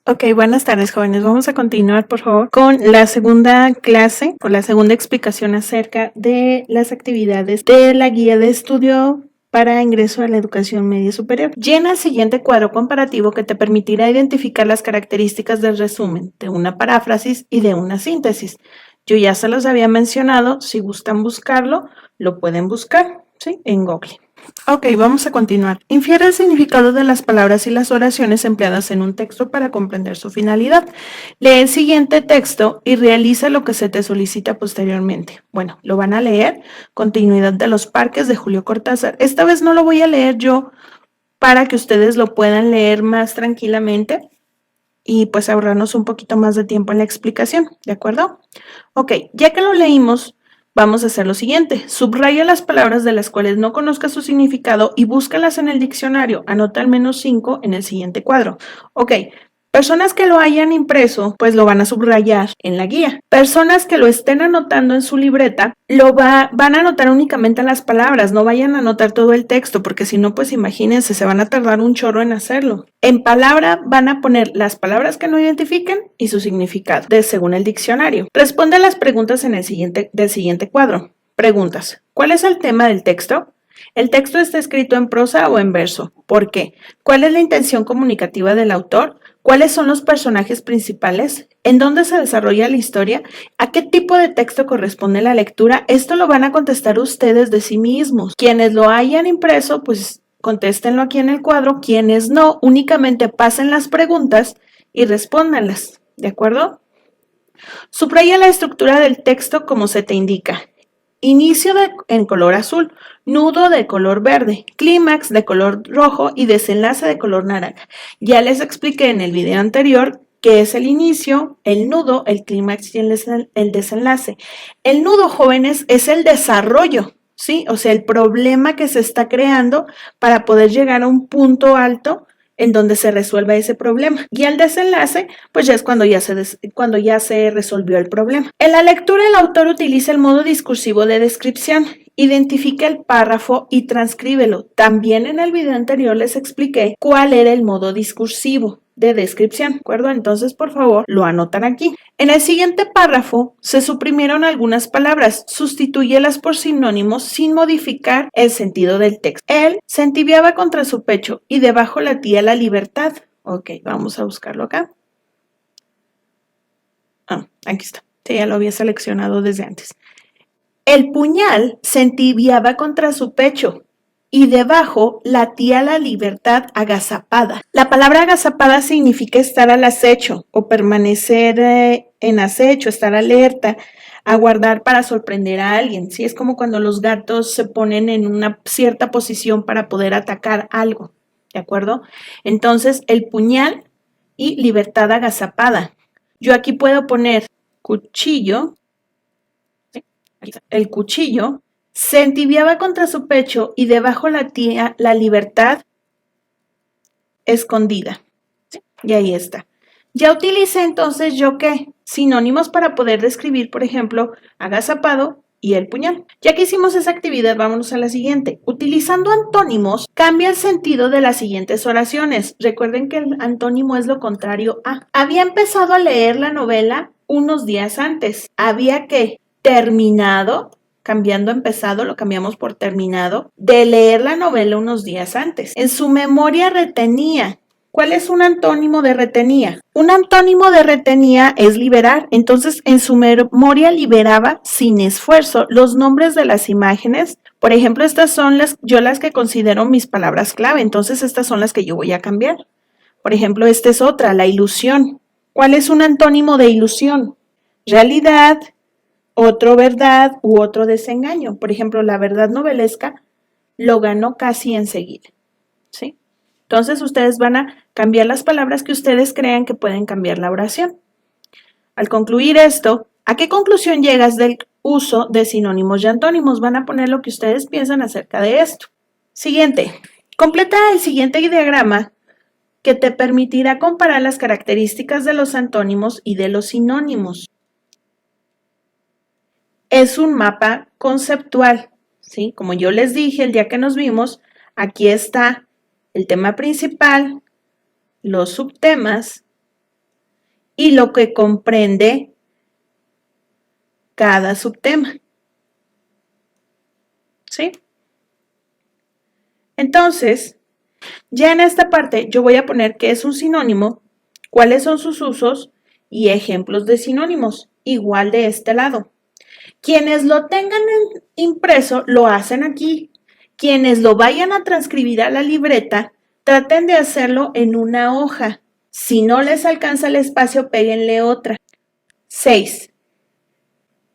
Ok, buenas tardes, jóvenes. Vamos a continuar, por favor, con la segunda clase o la segunda explicación acerca de las actividades de la guía de estudio para ingreso a la educación media superior. Llena el siguiente cuadro comparativo que te permitirá identificar las características del resumen, de una paráfrasis y de una síntesis. Yo ya se los había mencionado, si gustan buscarlo, lo pueden buscar, ¿sí? En Google. Ok, vamos a continuar. Infiere el significado de las palabras y las oraciones empleadas en un texto para comprender su finalidad. Lee el siguiente texto y realiza lo que se te solicita posteriormente. Bueno, lo van a leer. Continuidad de los parques de Julio Cortázar. Esta vez no lo voy a leer yo para que ustedes lo puedan leer más tranquilamente y pues ahorrarnos un poquito más de tiempo en la explicación, ¿de acuerdo? Ok, ya que lo leímos, vamos a hacer lo siguiente. Subraya las palabras de las cuales no conozcas su significado y búscalas en el diccionario. Anota al menos 5 en el siguiente cuadro. Ok, personas que lo hayan impreso, pues lo van a subrayar en la guía. Personas que lo estén anotando en su libreta, van a anotar únicamente las palabras, no vayan a anotar todo el texto, porque si no, pues imagínense, se van a tardar un chorro en hacerlo. En palabra van a poner las palabras que no identifiquen y su significado, según el diccionario. Responde a las preguntas en el siguiente cuadro. Preguntas. ¿Cuál es el tema del texto? ¿El texto está escrito en prosa o en verso? ¿Por qué? ¿Cuál es la intención comunicativa del autor? ¿Cuáles son los personajes principales? ¿En dónde se desarrolla la historia? ¿A qué tipo de texto corresponde la lectura? Esto lo van a contestar ustedes de sí mismos. Quienes lo hayan impreso, pues contéstenlo aquí en el cuadro. Quienes no, únicamente pasen las preguntas y respóndanlas. ¿De acuerdo? Subraya la estructura del texto como se te indica. Inicio en color azul, nudo de color verde, clímax de color rojo y desenlace de color naranja. Ya les expliqué en el video anterior qué es el inicio, el nudo, el clímax y el desenlace. El nudo, jóvenes, es el desarrollo, ¿sí? O sea, el problema que se está creando para poder llegar a un punto alto en donde se resuelva ese problema. Y el desenlace, pues ya es cuando ya se resolvió el problema. En la lectura, el autor utiliza el modo discursivo de descripción. Identifica el párrafo y transcríbelo. También en el video anterior les expliqué cuál era el modo discursivo de descripción, ¿de acuerdo? Entonces, por favor, lo anotan aquí. En el siguiente párrafo se suprimieron algunas palabras, sustitúyelas por sinónimos sin modificar el sentido del texto. Él se entibiaba contra su pecho y debajo latía la libertad. Ok, vamos a buscarlo acá. Aquí está. Sí, ya lo había seleccionado desde antes. El puñal se entibiaba contra su pecho y debajo latía la libertad agazapada. La palabra agazapada significa estar al acecho o permanecer en acecho, estar alerta, aguardar para sorprender a alguien. ¿Sí? Es como cuando los gatos se ponen en una cierta posición para poder atacar algo, ¿de acuerdo? Entonces, el puñal y libertad agazapada. Yo aquí puedo poner cuchillo. El cuchillo se entibiaba contra su pecho y debajo latía la libertad escondida. Y ahí está. Ya utilicé entonces yo qué sinónimos para poder describir, por ejemplo, agazapado y el puñal. Ya que hicimos esa actividad, vámonos a la siguiente. Utilizando antónimos, cambia el sentido de las siguientes oraciones. Recuerden que el antónimo es lo contrario a. Había empezado a leer la novela unos días antes. Había que terminado, cambiando empezado, lo cambiamos por terminado, de leer la novela unos días antes. En su memoria retenía. ¿Cuál es un antónimo de retenía? Un antónimo de retenía es liberar. Entonces, en su memoria liberaba sin esfuerzo los nombres de las imágenes. Por ejemplo, estas son yo las que considero mis palabras clave. Entonces, estas son las que yo voy a cambiar. Por ejemplo, esta es otra, la ilusión. ¿Cuál es un antónimo de ilusión? Realidad, otro verdad u otro desengaño. Por ejemplo, la verdad novelesca lo ganó casi enseguida. ¿Sí? Entonces, ustedes van a cambiar las palabras que ustedes crean que pueden cambiar la oración. Al concluir esto, ¿a qué conclusión llegas del uso de sinónimos y antónimos? Van a poner lo que ustedes piensan acerca de esto. Siguiente. Completa el siguiente diagrama que te permitirá comparar las características de los antónimos y de los sinónimos. Es un mapa conceptual, ¿sí? Como yo les dije el día que nos vimos, aquí está el tema principal, los subtemas, y lo que comprende cada subtema. ¿Sí? Entonces, ya en esta parte yo voy a poner qué es un sinónimo, cuáles son sus usos y ejemplos de sinónimos, igual de este lado. Quienes lo tengan impreso lo hacen aquí. Quienes lo vayan a transcribir a la libreta, traten de hacerlo en una hoja. Si no les alcanza el espacio, péguenle otra. 6.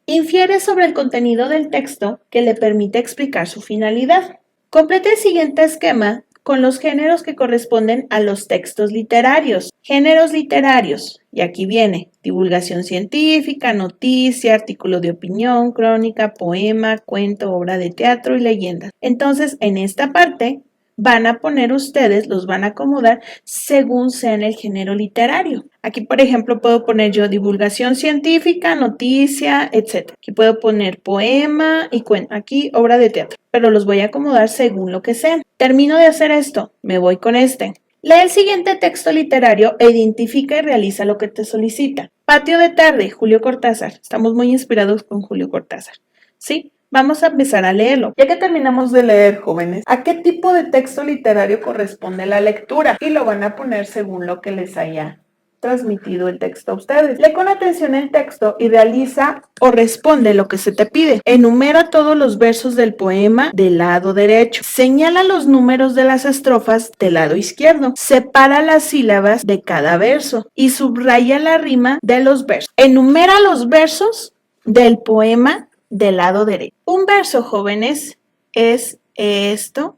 Infiere sobre el contenido del texto que le permite explicar su finalidad. Complete el siguiente esquema con los géneros que corresponden a los textos literarios. Géneros literarios, y aquí viene divulgación científica, noticia, artículo de opinión, crónica, poema, cuento, obra de teatro y leyendas. Entonces, en esta parte van a poner ustedes, los van a acomodar según sea en el género literario. Aquí, por ejemplo, puedo poner yo divulgación científica, noticia, etc. Aquí puedo poner poema y cuento. Aquí obra de teatro, pero los voy a acomodar según lo que sean. Termino de hacer esto, me voy con este. Lee el siguiente texto literario e identifica y realiza lo que te solicita. Patio de tarde, Julio Cortázar. Estamos muy inspirados con Julio Cortázar. ¿Sí? Vamos a empezar a leerlo. Ya que terminamos de leer, jóvenes, ¿a qué tipo de texto literario corresponde la lectura? Y lo van a poner según lo que les haya transmitido el texto a ustedes. Lee con atención el texto y realiza o responde lo que se te pide. Enumera todos los versos del poema del lado derecho. Señala los números de las estrofas del lado izquierdo. Separa las sílabas de cada verso y subraya la rima de los versos. Enumera los versos del poema del lado derecho. Un verso, jóvenes, es esto,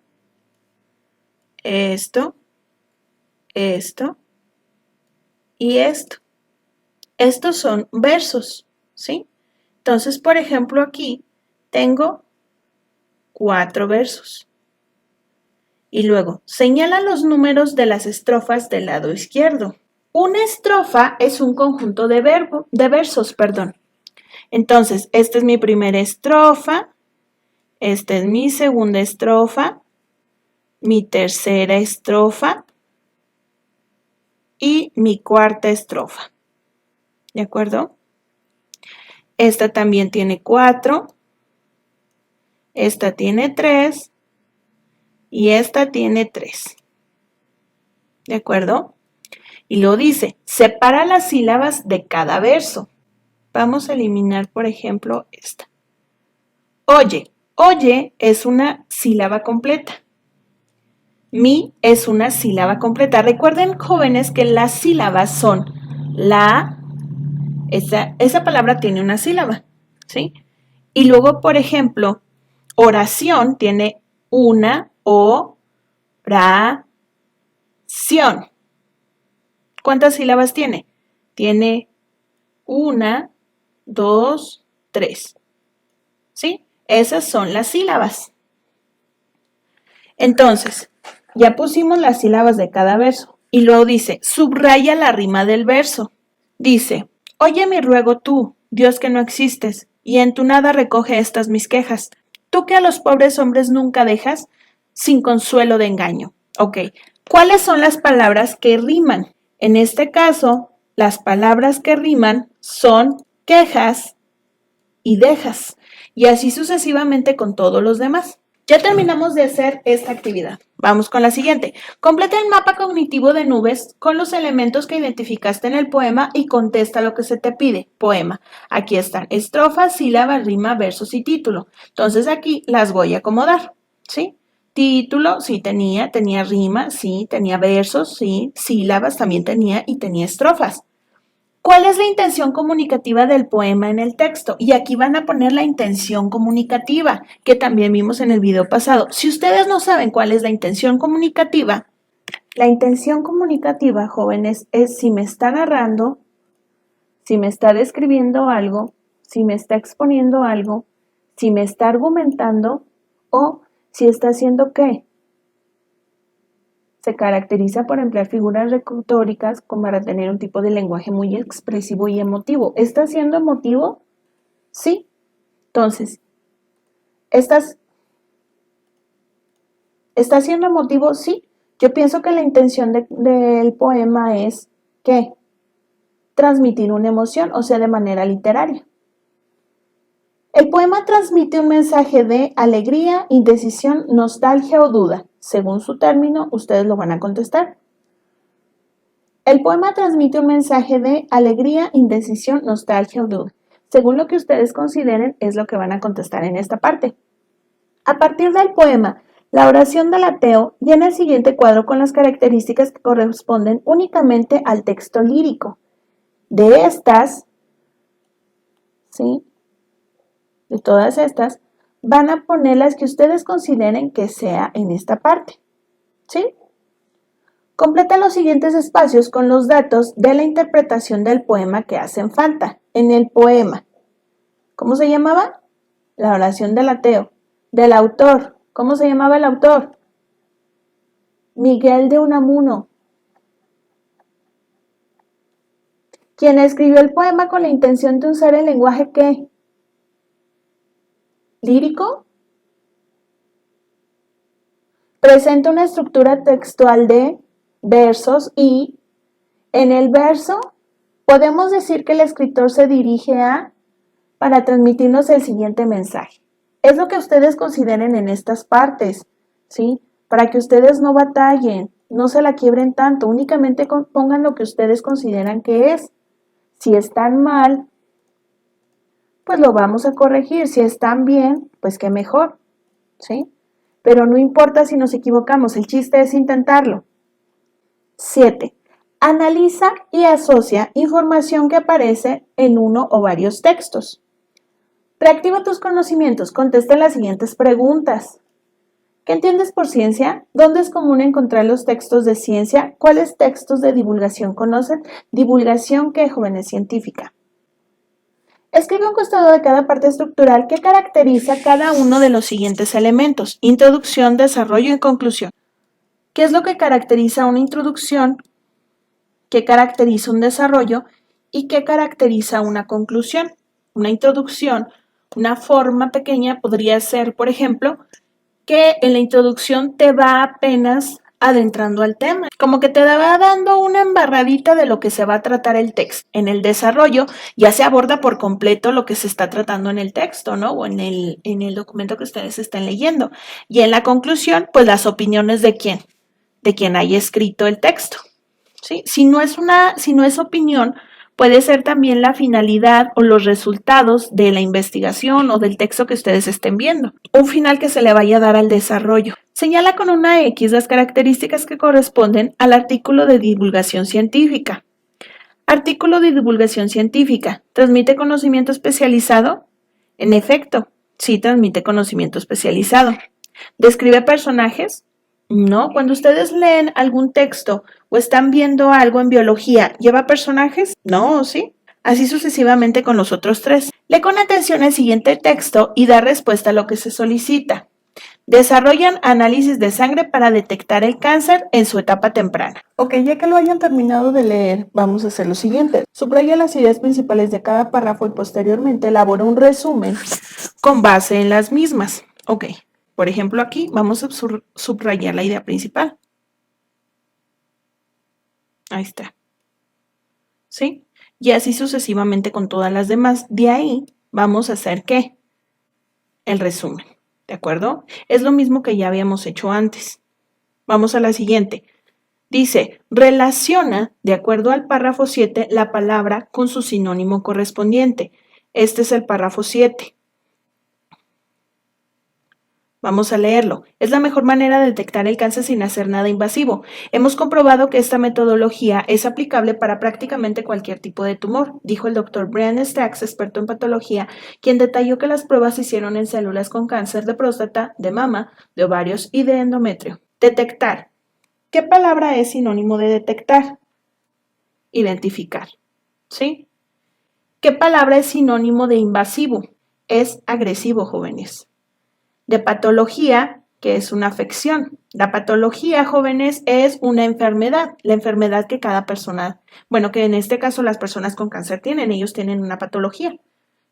esto, esto y esto. Estos son versos, ¿sí? Entonces, por ejemplo, aquí tengo 4 versos. Y luego, señala los números de las estrofas del lado izquierdo. Una estrofa es un conjunto de versos. Entonces, esta es mi primera estrofa, esta es mi segunda estrofa, mi tercera estrofa y mi cuarta estrofa. ¿De acuerdo? Esta también tiene 4, esta tiene 3 y esta tiene 3. ¿De acuerdo? Y luego dice, separa las sílabas de cada verso. Vamos a eliminar, por ejemplo, esta. Oye, oye es una sílaba completa. Mi es una sílaba completa. Recuerden, jóvenes, que las sílabas son esa palabra tiene una sílaba, ¿sí? Y luego, por ejemplo, oración tiene una oración. ¿Cuántas sílabas tiene? Tiene 1, 2, 3. ¿Sí? Esas son las sílabas. Entonces, ya pusimos las sílabas de cada verso. Y luego dice, subraya la rima del verso. Dice, oye mi ruego tú, Dios que no existes, y en tu nada recoge estas mis quejas. Tú que a los pobres hombres nunca dejas, sin consuelo de engaño. Ok, ¿cuáles son las palabras que riman? En este caso, las palabras que riman son quejas y dejas, y así sucesivamente con todos los demás. Ya terminamos de hacer esta actividad. Vamos con la siguiente. Completa el mapa cognitivo de nubes con los elementos que identificaste en el poema y contesta lo que se te pide. Poema. Aquí están estrofa, sílaba, rima, versos y título. Entonces aquí las voy a acomodar, ¿sí? Título, sí tenía rima, sí, tenía versos, sí, sílabas también tenía y tenía estrofas. ¿Cuál es la intención comunicativa del poema en el texto? Y aquí van a poner la intención comunicativa, que también vimos en el video pasado. Si ustedes no saben cuál es la intención comunicativa, jóvenes, es si me está narrando, si me está describiendo algo, si me está exponiendo algo, si me está argumentando o si está haciendo qué. Se caracteriza por emplear figuras retóricas como para tener un tipo de lenguaje muy expresivo y emotivo. ¿Está siendo emotivo? Sí. Entonces, ¿está siendo emotivo? Sí. Yo pienso que la intención del poema es ¿qué? transmitir una emoción, o sea, de manera literaria. El poema transmite un mensaje de alegría, indecisión, nostalgia o duda. Según su término, ustedes lo van a contestar. El poema transmite un mensaje de alegría, indecisión, nostalgia o duda. Según lo que ustedes consideren, es lo que van a contestar en esta parte. A partir del poema, la oración del ateo llena el siguiente cuadro con las características que corresponden únicamente al texto lírico. De estas, ¿sí?, de todas estas, van a poner las que ustedes consideren que sea en esta parte, ¿sí? Completa los siguientes espacios con los datos de la interpretación del poema que hacen falta. En el poema, ¿cómo se llamaba? La oración del ateo. Del autor, ¿cómo se llamaba el autor? Miguel de Unamuno. Quien escribió el poema con la intención de usar el lenguaje ¿qué? ¿Lírico? Presenta una estructura textual de versos y en el verso podemos decir que el escritor se dirige para transmitirnos el siguiente mensaje. Es lo que ustedes consideren en estas partes, ¿sí? Para que ustedes no batallen, no se la quiebren tanto, únicamente pongan lo que ustedes consideran que es. Si están mal, pues lo vamos a corregir. Si están bien, pues qué mejor, ¿sí? Pero no importa si nos equivocamos, el chiste es intentarlo. 7. Analiza y asocia información que aparece en uno o varios textos. Reactiva tus conocimientos, contesta las siguientes preguntas. ¿Qué entiendes por ciencia? ¿Dónde es común encontrar los textos de ciencia? ¿Cuáles textos de divulgación conocen? ¿Divulgación qué, jóvenes? Científica. Escribe un costado de cada parte estructural que caracteriza cada uno de los siguientes elementos: introducción, desarrollo y conclusión. ¿Qué es lo que caracteriza una introducción? ¿Qué caracteriza un desarrollo? ¿Y qué caracteriza una conclusión? Una introducción, una forma pequeña podría ser, por ejemplo, que en la introducción te va apenas adentrando al tema, como que te va dando una embarradita de lo que se va a tratar el texto. En el desarrollo ya se aborda por completo lo que se está tratando en el texto, ¿no? O en el documento que ustedes estén leyendo. Y en la conclusión, pues las opiniones de quien haya escrito el texto, ¿sí? Si no es opinión, puede ser también la finalidad o los resultados de la investigación o del texto que ustedes estén viendo. Un final que se le vaya a dar al desarrollo. Señala con una X las características que corresponden al artículo de divulgación científica. Artículo de divulgación científica. ¿Transmite conocimiento especializado? En efecto, sí transmite conocimiento especializado. ¿Describe personajes? No, cuando ustedes leen algún texto o están viendo algo en biología, ¿lleva personajes? No, ¿sí? Así sucesivamente con los otros tres. Lee con atención el siguiente texto y da respuesta a lo que se solicita. Desarrollan análisis de sangre para detectar el cáncer en su etapa temprana. Ok, ya que lo hayan terminado de leer, vamos a hacer lo siguiente. Subraya las ideas principales de cada párrafo y posteriormente elabora un resumen con base en las mismas. Ok. Por ejemplo, aquí vamos a subrayar la idea principal. Ahí está. ¿Sí? Y así sucesivamente con todas las demás. De ahí vamos a hacer ¿qué? El resumen. ¿De acuerdo? Es lo mismo que ya habíamos hecho antes. Vamos a la siguiente. Dice, relaciona, de acuerdo al párrafo 7, la palabra con su sinónimo correspondiente. Este es el párrafo 7. Vamos a leerlo. Es la mejor manera de detectar el cáncer sin hacer nada invasivo. Hemos comprobado que esta metodología es aplicable para prácticamente cualquier tipo de tumor, dijo el doctor Brian Stacks, experto en patología, quien detalló que las pruebas se hicieron en células con cáncer de próstata, de mama, de ovarios y de endometrio. Detectar. ¿Qué palabra es sinónimo de detectar? Identificar. ¿Sí? ¿Qué palabra es sinónimo de invasivo? Es agresivo, jóvenes. De patología, que es una afección. La patología, jóvenes, es una enfermedad, la enfermedad que cada persona, bueno, que en este caso las personas con cáncer tienen, ellos tienen una patología,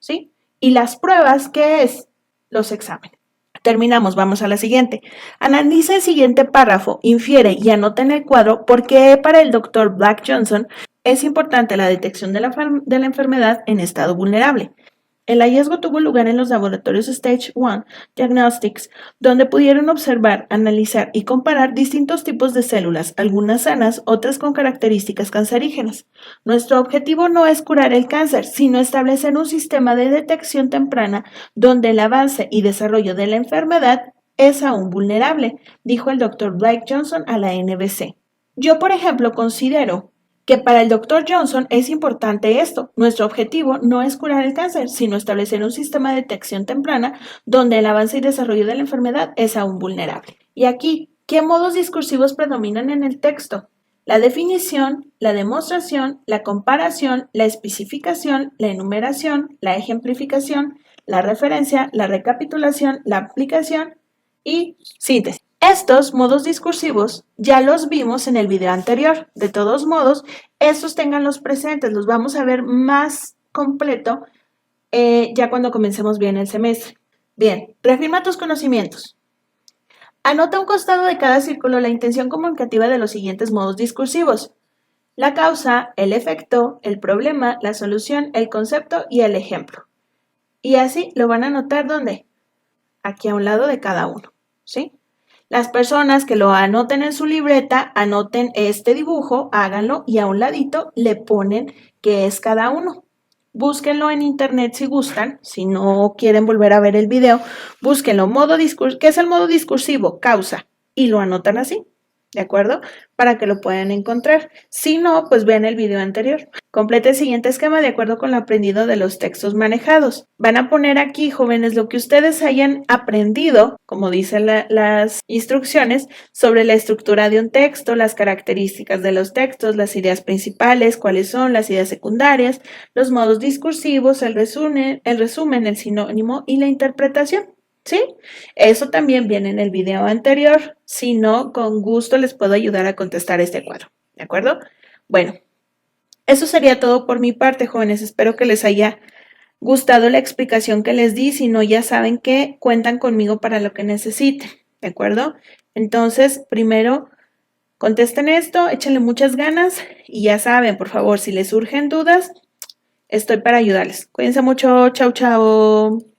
¿sí? Y las pruebas, ¿qué es? Los exámenes. Terminamos, vamos a la siguiente. Analiza el siguiente párrafo, infiere y anota en el cuadro por qué para el doctor Black Johnson Es importante la detección de la enfermedad en estado vulnerable. El hallazgo tuvo lugar en los laboratorios Stage 1 Diagnostics, donde pudieron observar, analizar y comparar distintos tipos de células, algunas sanas, otras con características cancerígenas. Nuestro objetivo no es curar el cáncer, sino establecer un sistema de detección temprana donde el avance y desarrollo de la enfermedad es aún vulnerable, dijo el Dr. Blake Johnson a la NBC. Yo, por ejemplo, considero que para el doctor Johnson es importante esto. Nuestro objetivo no es curar el cáncer, sino establecer un sistema de detección temprana donde el avance y desarrollo de la enfermedad es aún vulnerable. Y aquí, ¿qué modos discursivos predominan en el texto? La definición, la demostración, la comparación, la especificación, la enumeración, la ejemplificación, la referencia, la recapitulación, la aplicación y síntesis. Estos modos discursivos ya los vimos en el video anterior. De todos modos, estos ténganlos presentes, los vamos a ver más completo ya cuando comencemos bien el semestre. Bien, reafirma tus conocimientos. Anota a un costado de cada círculo la intención comunicativa de los siguientes modos discursivos: la causa, el efecto, el problema, la solución, el concepto y el ejemplo. Y así lo van a anotar ¿dónde? Aquí a un lado de cada uno, ¿sí? Las personas que lo anoten en su libreta, anoten este dibujo, háganlo y a un ladito le ponen qué es cada uno. Búsquenlo en internet si gustan, si no quieren volver a ver el video, búsquenlo, ¿qué es el modo discursivo? Causa, y lo anotan así, ¿de acuerdo? Para que lo puedan encontrar. Si no, pues vean el video anterior. Complete el siguiente esquema de acuerdo con lo aprendido de los textos manejados. Van a poner aquí, jóvenes, lo que ustedes hayan aprendido, como dicen las instrucciones, sobre la estructura de un texto, las características de los textos, las ideas principales, cuáles son las ideas secundarias, los modos discursivos, el resumen, el sinónimo y la interpretación. ¿Sí? Eso también viene en el video anterior. Si no, con gusto les puedo ayudar a contestar este cuadro. ¿De acuerdo? Bueno, eso sería todo por mi parte, jóvenes. Espero que les haya gustado la explicación que les di. Si no, ya saben que cuentan conmigo para lo que necesiten. ¿De acuerdo? Entonces, primero, contesten esto, échenle muchas ganas y ya saben, por favor, si les surgen dudas, estoy para ayudarles. Cuídense mucho. Chao, chao.